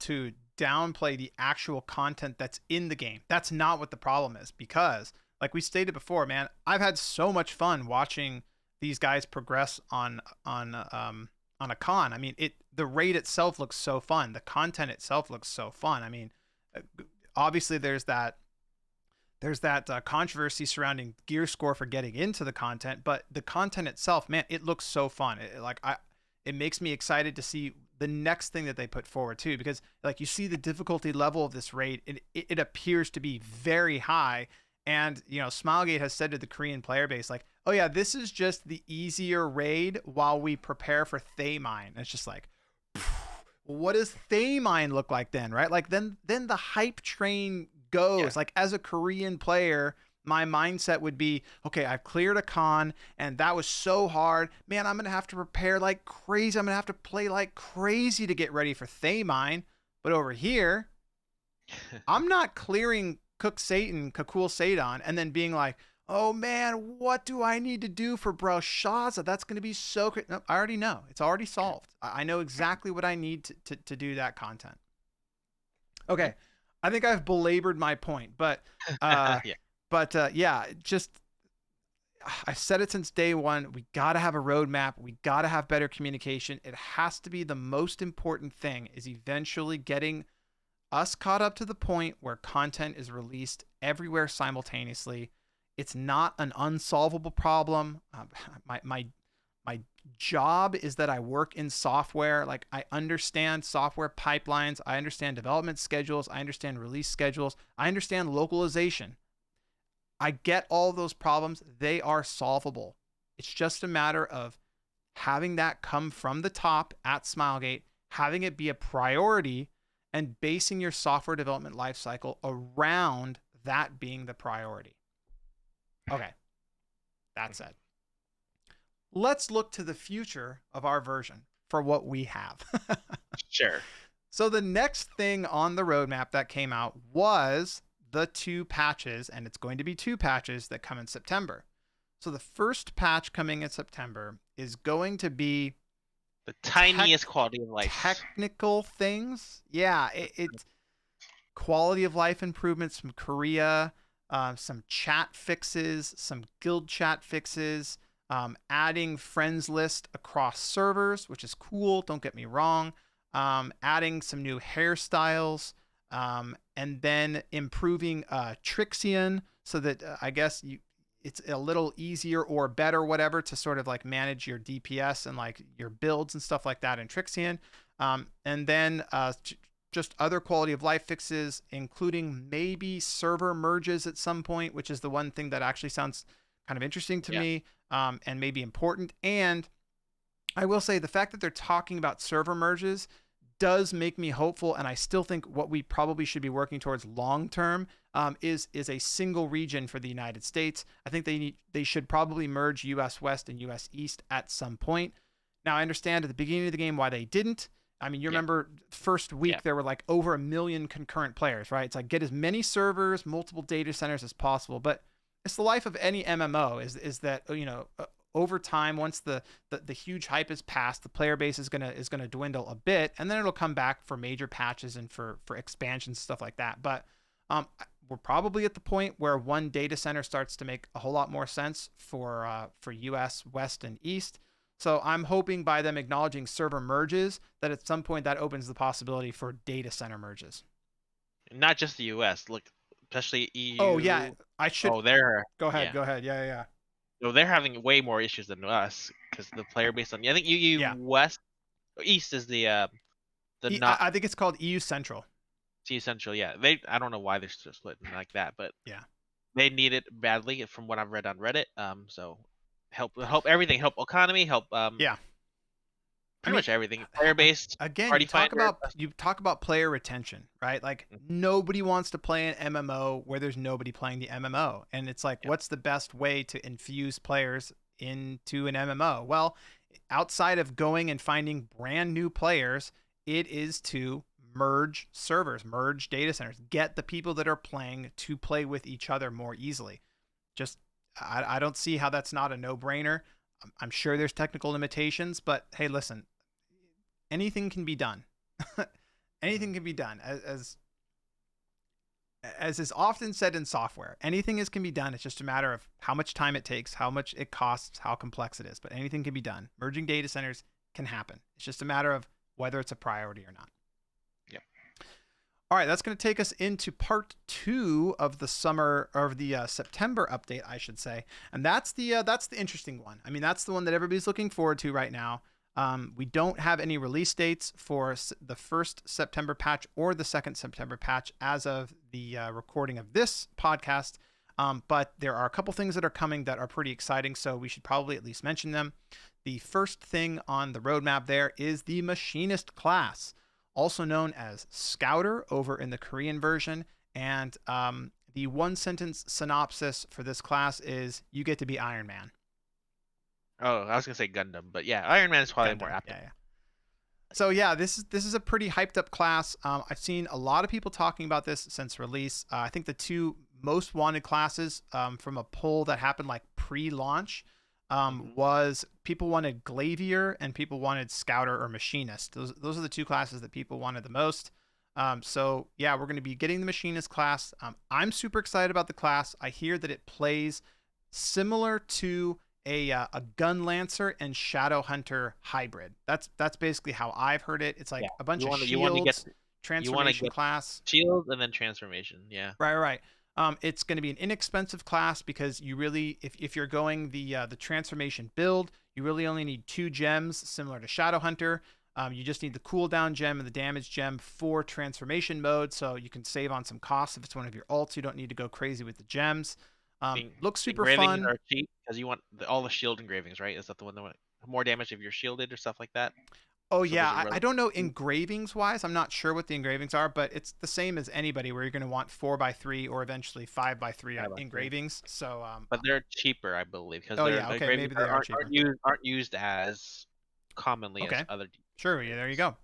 downplay the actual content that's in the game. That's not what the problem is, because like we stated before, man, I've had so much fun watching these guys progress on Akkan. I mean, the raid itself looks so fun. The content itself looks so fun. I mean, uh, obviously there's that controversy surrounding gear score for getting into the content, but the content itself, man, it looks so fun. It makes me excited to see the next thing that they put forward too, because like you see the difficulty level of this raid, it appears to be very high, and Smilegate has said to the Korean player base like, oh yeah, this is just the easier raid while we prepare for Thaymine. And it's just like, what does Thaymine look like then, right? Like then the hype train Yeah. goes. Like as a Korean player, my mindset would be, okay, I've cleared a con and that was so hard. Man, I'm gonna have to prepare like crazy. I'm gonna have to play like crazy to get ready for Thaymine. But over here, I'm not clearing Kakul-Saydon, and then being like, oh man, what do I need to do for Belshazzar? That's going to be so great. No, I already know. It's already solved. I know exactly what I need to do that content. Mhm. Okay. I think I've belabored my point, uh, Yeah. yeah, just I've said it since day one. We got to have a roadmap. We got to have better communication. It has to be the most important thing is eventually getting us caught up to the point where content is released everywhere simultaneously. It's not an unsolvable problem. My job is that I work in software. Like I understand software pipelines. I understand development schedules. I understand release schedules. I understand localization. I get all those problems. They are solvable. It's just a matter of having that come from the top at Smilegate, having it be a priority, and basing your software development lifecycle around that being the priority. Okay, that said, let's look to the future of our version for what we have. Sure. So, the next thing on the roadmap that came out was the two patches, and it's going to be two patches that come in September. So, the first patch coming in September is going to be The tech tiniest quality of life. technical things. Yeah, it's quality of life improvements from Korea, some chat fixes, some guild chat fixes, adding friends list across servers, which is cool. Don't get me wrong. Adding some new hairstyles, and then improving Trixion so that I guess it's a little easier or better, whatever, to sort of like manage your DPS and like your builds and stuff like that in Trixion. And then just other quality of life fixes, including maybe server merges at some point, which is the one thing that actually sounds kind of interesting to Yeah. me, and maybe important. And I will say the fact that they're talking about server merges does make me hopeful, and I still think what we probably should be working towards long term is a single region for the United States. I think they should probably merge U.S. West and U.S. East at some point. Now I understand at the beginning of the game why they didn't. I mean, you Yeah. remember first week Yeah. there were like over 1 million concurrent players, right? It's like get as many servers, multiple data centers as possible. But it's the life of any MMO is that over time, once the huge hype is past, the player base is gonna dwindle a bit, and then it'll come back for major patches and for expansions, stuff like that. But we're probably at the point where one data center starts to make a whole lot more sense for U.S. West and East. So I'm hoping by them acknowledging server merges that at some point that opens the possibility for data center merges. Not just the U.S. Look, especially Oh yeah, EU. I should Oh, they're go ahead. yeah. Go ahead. Yeah, yeah, No, they're having way more issues than us because the player base on. I think EU yeah. West, East is the not I think it's called EU Central. T Central. Yeah, they. I don't know why they're still splitting like that, but Yeah. they need it badly from what I've read on Reddit. So help everything, help economy, help Yeah. I pretty mean, much everything. Player based, again, party finder. you talk about player retention, right? Like nobody wants to play an MMO where there's nobody playing the MMO, and it's like, Yeah. what's the best way to infuse players into an MMO? Well, outside of going and finding brand new players, it is to merge servers, merge data centers, get the people that are playing to play with each other more easily. Just I don't see how that's not a no-brainer. I'm sure there's technical limitations, but hey, listen, anything can be done. Anything can be done. As is often said in software, anything can be done. It's just a matter of how much time it takes, how much it costs, how complex it is. But anything can be done. Merging data centers can happen. It's just a matter of whether it's a priority or not. Yeah. All right, that's going to take us into part 2 of the summer or the September update, I should say, and that's the interesting one. I mean, that's the one that everybody's looking forward to right now. We don't have any release dates for the first September patch or the second September patch as of the recording of this podcast, but there are a couple things that are coming that are pretty exciting, so we should probably at least mention them. The first thing on the roadmap there is the Machinist class, also known as Scouter over in the Korean version. And the one sentence synopsis for this class is you get to be Iron Man. Oh, I was gonna say Gundam, but yeah, Iron Man is probably more Gundam. apt. Yeah. So yeah, this is a pretty hyped up class. I've seen a lot of people talking about this since release. I think the two most wanted classes from a poll that happened like pre-launch was people wanted Glavier and people wanted Scouter or Machinist. Those are the two classes that people wanted the most. So yeah, we're going to be getting the Machinist class. I'm super excited about the class. I hear that it plays similar to a Gun Lancer and Shadow Hunter hybrid. That's basically how I've heard it. It's Yeah, like a bunch of you want to get shields, transformation class. shield and then transformation. Yeah. Right. It's going to be an inexpensive class because you really, if you're going the transformation build, you really only need 2 gems, similar to Shadow Hunter. You just need the cooldown gem and the damage gem for transformation mode, so you can save on some costs if it's one of your ults. You don't need to go crazy with the gems. Looks super Engravings fun. are cheap because you want all the shield engravings, right? Is that the one that want more damage if you're shielded or stuff like that? Oh So those yeah, are I really don't know engravings wise. I'm not sure what the engravings are, but it's the same as anybody where you're going to want 4x3 or eventually 5x3 high by three. engravings. So But they're cheaper, I believe, because oh they're yeah, the okay, engravings maybe they are cheaper. aren't used as commonly as Okay, other sure, yeah, there you engravings.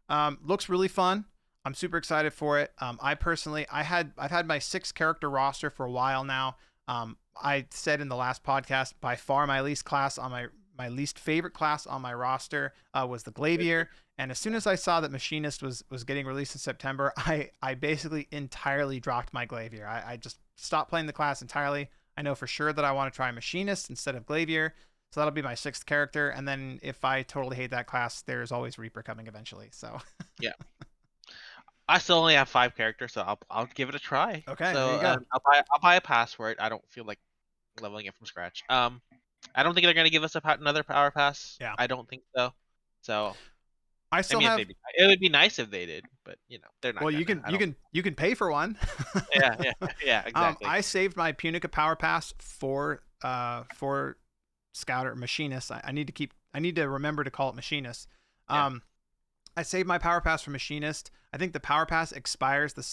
go. Looks really fun. I'm super excited for it. I personally, I've had my 6 character roster for a while now. I said in the last podcast, by far my least class on my least favorite class on my roster was the Glavier. And as soon as I saw that Machinist was getting released in September, I basically entirely dropped my Glavier. I just stopped playing the class entirely. I know for sure that I want to try Machinist instead of Glavier. So that'll be my 6th character. And then if I totally hate that class, there's always Reaper coming eventually. So Yeah. I still only have 5 characters, so I'll give it a try. okay, there So you go. I'll buy a pass for it. I don't feel like leveling it from scratch. I don't think they're gonna give us another power pass. Yeah. I don't think so. So I I still mean, have it would be nice if they did, but they're not well, gonna. I don't. you can pay for one. Yeah, yeah, yeah, exactly. I saved my Punica Power Pass for Scout or Machinist. I need to remember to call it Machinist. Yeah. I saved my Power Pass for Machinist. I think the Power Pass expires the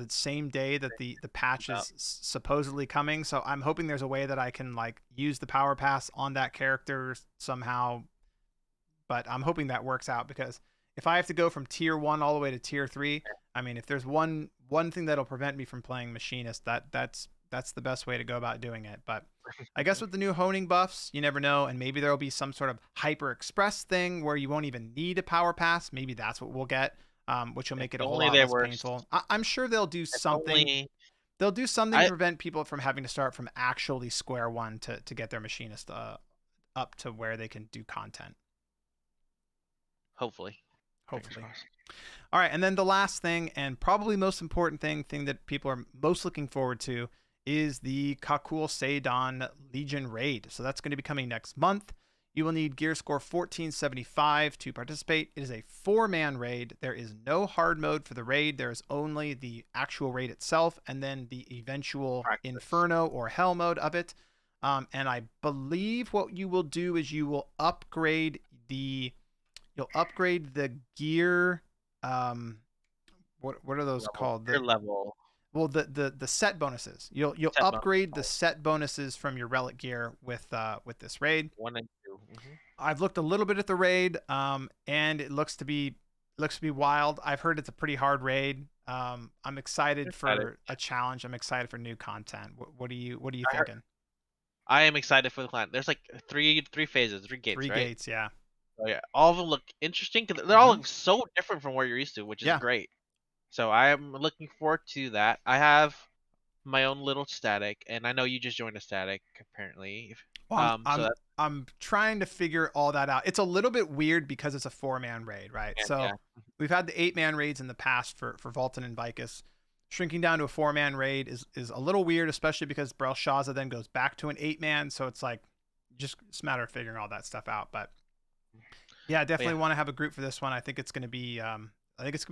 same day that the patch is supposedly coming. So I'm hoping there's a way that I can like use the Power Pass on that character somehow. But I'm hoping that works out because if I have to go from tier 1 all the way to tier 3, I mean, if there's one thing that'll prevent me from playing Machinist, that's the best way to go about doing it. But I guess with the new honing buffs, you never know, and maybe there'll be some sort of hyper express thing where you won't even need a power pass. Maybe that's what we'll get, which will make it a whole Only lot they less were. painful. I'm sure they'll do If something. only They'll do something to I prevent people from having to start from actually square one to get their Machinist up to where they can do content. hopefully. Hopefully. All right, and then the last thing, and probably most important thing that people are most looking forward to, is the Kakul-Saydon Legion raid. So that's going to be coming next month. You will need gear score 1475 to participate. It is a 4-man raid. There is no hard mode for the raid. There is only the actual raid itself, and then the eventual Inferno or Hell mode of it. And I believe what you will do is you will upgrade the You'll upgrade the gear. Um, what are those Level, called? your level, The set bonuses. You'll set bonus, upgrade the set bonuses from your relic gear with this raid. 1 and 2. I've looked a little bit at the raid, and it looks to be wild. I've heard it's a pretty hard raid. I'm excited Excited. for a challenge. I'm excited for new content. What are you I heard, thinking? I am excited for the clan. There's like three phases, three gates, Three right? gates, yeah. Oh yeah, all of them look interesting because they're all Hmm. look so different from what you're used to, which is Yeah. great. So I am looking forward to that. I have my own little static, and I know you just joined a static apparently. Well, So that's I'm trying to figure all that out. It's a little bit weird because it's a 4-man raid, right? and So yeah, we've had the 8-man raids in the past for Vulcan and Vicus. Shrinking down to a 4-man raid is a little weird, especially because Belshazzar then goes back to an 8-man. So it's like just it's a matter of figuring all that stuff out. But yeah, I but yeah, definitely want to have a group for this one. I think it's going to be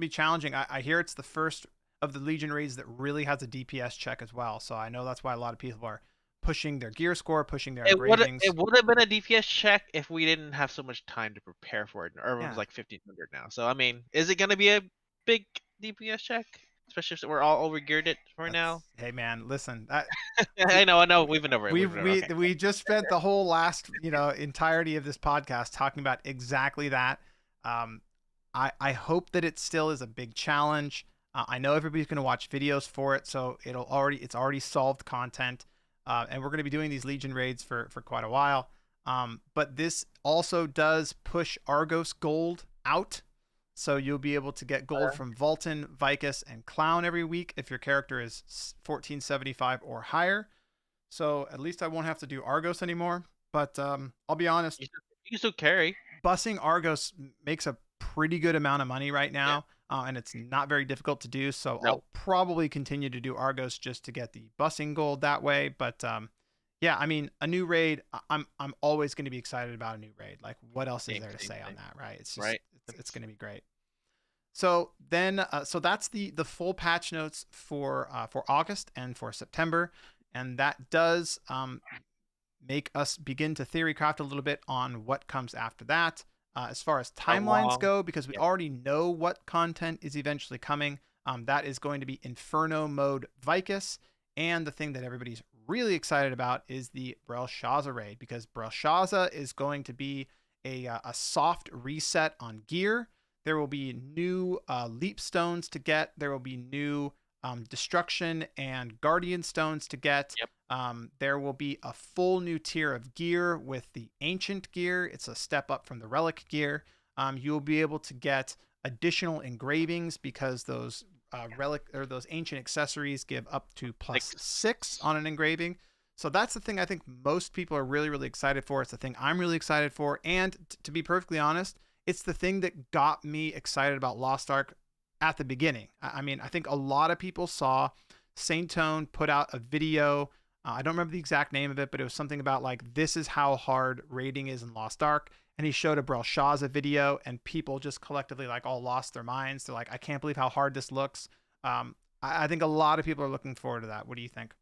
challenging. I hear it's the first of the Legion raids that really has a DPS check as well. So I know that's why a lot of people are pushing their gear score, pushing their it engravings. would have been a DPS check if we didn't have so much time to prepare for it. Everyone's Yeah, like 1500 now. So I mean, is it gonna be a big DPS check? Especially if we're all overgeared it for now. hey man, listen, I know, I know. We've been over it. We've we've been over it. we Okay. we just spent the whole last entirety of this podcast talking about exactly that. Um, I hope that it still is a big challenge. I know everybody's going to watch videos for it, so it's already solved content, and we're going to be doing these Legion raids for quite a while. But this also does push Argos gold out, so you'll be able to get gold from Vulcan, Vicus, and Clown every week if your character is 1475 or higher. So at least I won't have to do Argos anymore. But I'll be honest, You can still carry. bussing Argos makes a pretty good amount of money right Yeah. now, and it's not very difficult to do. So No. I'll probably continue to do Argos just to get the bussing gold that way. But yeah, I mean, a new raid. I'm always going to be excited about a new raid. Like, what else is Same, there to same say on thing. that, right? It's just Right. it's going to be great. So then, so that's the full patch notes for August and for September, and that does make us begin to theory craft a little bit on what comes after that. As far as How timelines long? go, because we Yeah. already know what content is eventually coming, that is going to be Inferno mode Vicus. And the thing that everybody's really excited about is the Belshazzar raid, because Belshazzar is going to be a soft reset on gear. There will be new leap stones to get. There will be new destruction and guardian stones to get. Yep. There will be a full new tier of gear with the ancient gear. It's a step up from the relic gear. You'll be able to get additional engravings because those relic or those ancient accessories give up to plus 6 on an engraving. So that's the thing I think most people are really, really excited for. It's the thing I'm really excited for. And to be perfectly honest, it's the thing that got me excited about Lost Ark at the beginning. I mean, I think a lot of people saw Saint Tone put out a video. I don't remember the exact name of it, but it was something about like, this is how hard raiding is in Lost Ark. And he showed a Belshazzar video, and people just collectively like all lost their minds. They're like, I can't believe how hard this looks. I think a lot of people are looking forward to that. What do you think?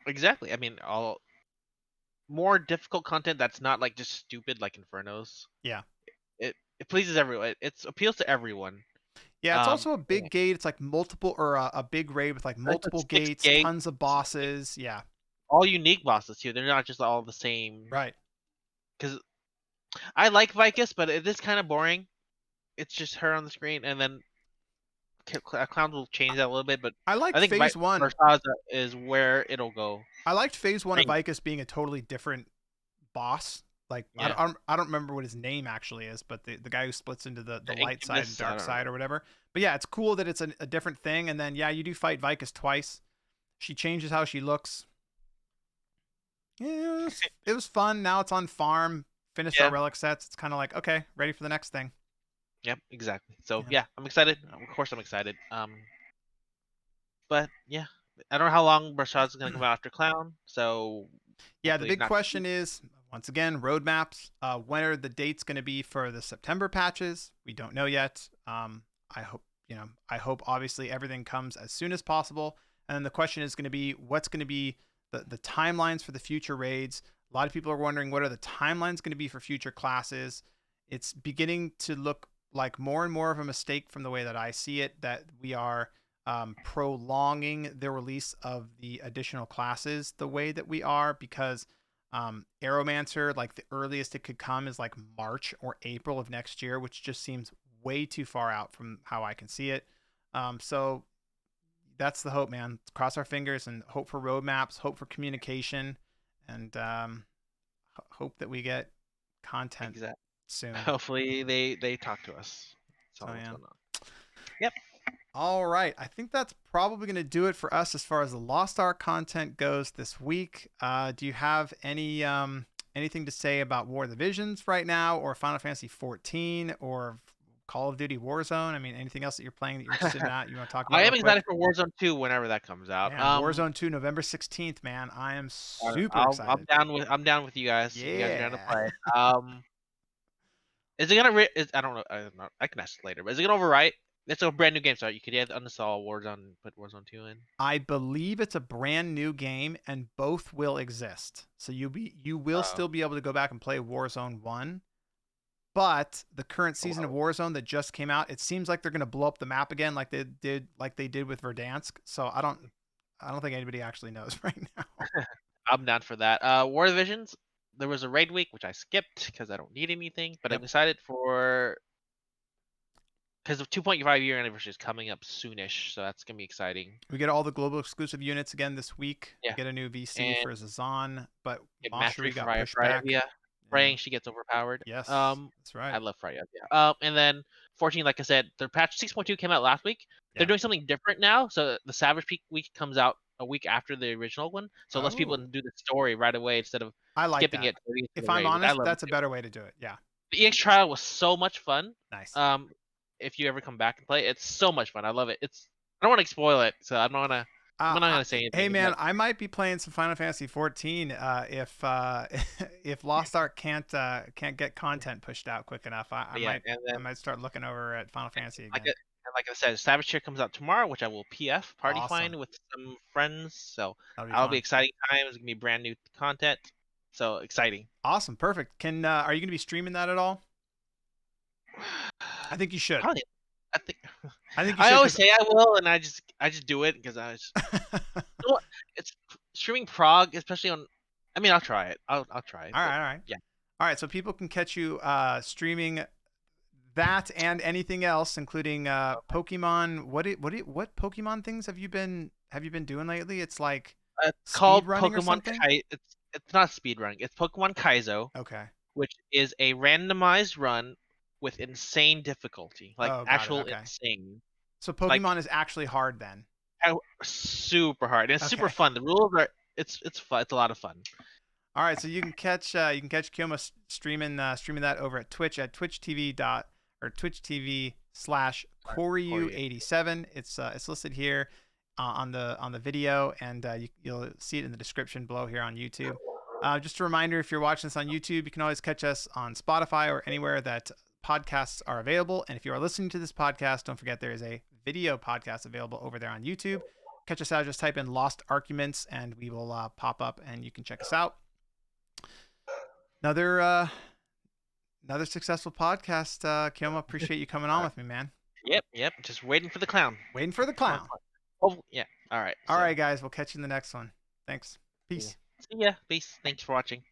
Exactly. I mean, all more difficult content that's not like just stupid like Infernos. Yeah. It pleases everyone. It appeals to everyone. Yeah, it's also a Yeah. big gate. It's like multiple or a big raid with like It's like multiple six gates, gates, tons of bosses. Yeah, all unique bosses too. They're not just all the same. right. Because I like Vicus, but it is kind of boring. It's just her on the screen, and then Clown will change that a little bit. But I I liked think phase one. Versaza is where it'll go. I liked phase one I of mean, Vicus being a totally different boss. Like yeah, I don't remember what his name actually is, but the guy who splits into the the light side and Incubus. I dark don't know. side or whatever. But yeah, it's cool that it's a different thing. And then yeah, you do fight Vicus twice. She changes how she looks. Yeah, it was fun. Now it's on farm. Finished our Yeah. relic sets. It's kind of like okay, ready for the next thing. Yep. Exactly. So Yeah. yeah, I'm excited. Of course, I'm excited. But yeah, I don't know how long Brashad's is gonna come out after Clown. So Yeah, the hopefully big not. question is once again roadmaps. When are the dates going to be for the September patches? We don't know yet. I hope I hope obviously everything comes as soon as possible. And then the question is going to be what's going to be the timelines for the future raids. A lot of people are wondering what are the timelines going to be for future classes. it's beginning to look like more and more of a mistake from the way that I see it, that we are prolonging the release of the additional classes the way that we are, because Aeromancer, like the earliest it could come is like March or April of next year, which just seems way too far out from how I can see it. So that's the hope, man. Cross our fingers and hope for roadmaps, hope for communication, and hope that we get content Exactly. soon. Hopefully they talk to us. That's So all that's yeah. going on. Yep. All right. I think that's probably going to do it for us as far as the Lost Ark content goes this week. Do you have anything to say about War of the Visions right now, or Final Fantasy 14, or Call of Duty Warzone? I mean, anything else that you're playing that you're interested in that you want to talk about I real am excited quick? for Warzone 2 whenever that comes out. Man, Warzone 2, November 16th, man. I am super I'm excited. down with you guys if you guys are down to Yeah. play. Is it gonna? I don't know. I don't know. I can ask later. But is it gonna overwrite? It's a brand new game, so you could either uninstall Warzone and put Warzone 2 in. I believe it's a brand new game and both will exist. So you will Oh, still be able to go back and play Warzone 1. But the current oh, season of wow. Warzone that just came out, it seems like they're going to blow up the map again like they did with Verdansk. So I don't think anybody actually knows right now. I'm down for that. War Divisions. There was a raid week which I skipped because I don't need anything, but I'm Yep. excited for because the 2.5 year anniversary is coming up soonish, so that's gonna be exciting. We get all the global exclusive units again this week. We Yeah, get a new VC and for Zazan, but get mastery Mashri for got pushed Freya. back. Yeah, Yeah. praying she gets overpowered. Yes, that's I right. love Freya. Yeah. And then 14, like I said, the patch 6.2 came out last week. They're Yeah. doing something different now. So the Savage Peak week comes out a week after the original one. So it lets people Oh, do the story right away instead of I like skipping that. it to If the I'm raid, which I honest, love it that's a too. better way to do it. Yeah. The EX trial was so much fun. Nice. If you ever come back and play, it's so much fun. I love it. I don't want to spoil it, so I'm not gonna say Hey anything. man, But I might be playing some Final Fantasy 14 if if Lost Ark can't get content pushed out quick enough. I yeah, might and I then might start looking over at Final Fantasy like again. it, and like I said, Savage Tier comes out tomorrow, which I will PF party Awesome, find with some friends. So that'll be that'll be fun. exciting times. It's gonna be brand new content. So exciting. Awesome, perfect. Can are you gonna be streaming that at all? I think you should. Probably, I think I think you I should always because. say I will, and I just do it because you know what? It's streaming Prague, especially on. I mean, I'll try it. I'll try it, All but right, all right, yeah. all right. So people can catch you streaming that and anything else, including Pokemon. What Pokemon things have you been doing lately? It's like It's speed called running or Pokemon something. Kai. It's not speedrunning. It's Pokemon Kaizo, Okay. which is a randomized run with insane difficulty, like Oh, got it. actual Okay. insane, So like Pokemon is actually hard then. super hard. And it's super Okay. fun. The rules are it's fun. It's a lot of fun. All right. So you can catch Kioma streaming that over at Twitch at Twitch TV dot or Twitch TV slash Corey. Koryu87. It's listed here on the video, and you'll see it in the description below here on YouTube. Just a reminder, if you're watching this on YouTube, you can always catch us on Spotify or anywhere that podcasts are available. And if you are listening to this podcast, don't forget there is a video podcast available over there on YouTube. Catch us out. Just type in Lost Arguments, and we will pop up, and you can check us out. Another successful podcast. Kioma, appreciate you coming All on right. with me, man. Yep. Just waiting for the clown. Waiting for the Fun, clown. fun. Oh yeah. All right. All So right, guys. We'll catch you in the next one. Thanks. yeah. Peace. See ya. Peace. Thanks for watching.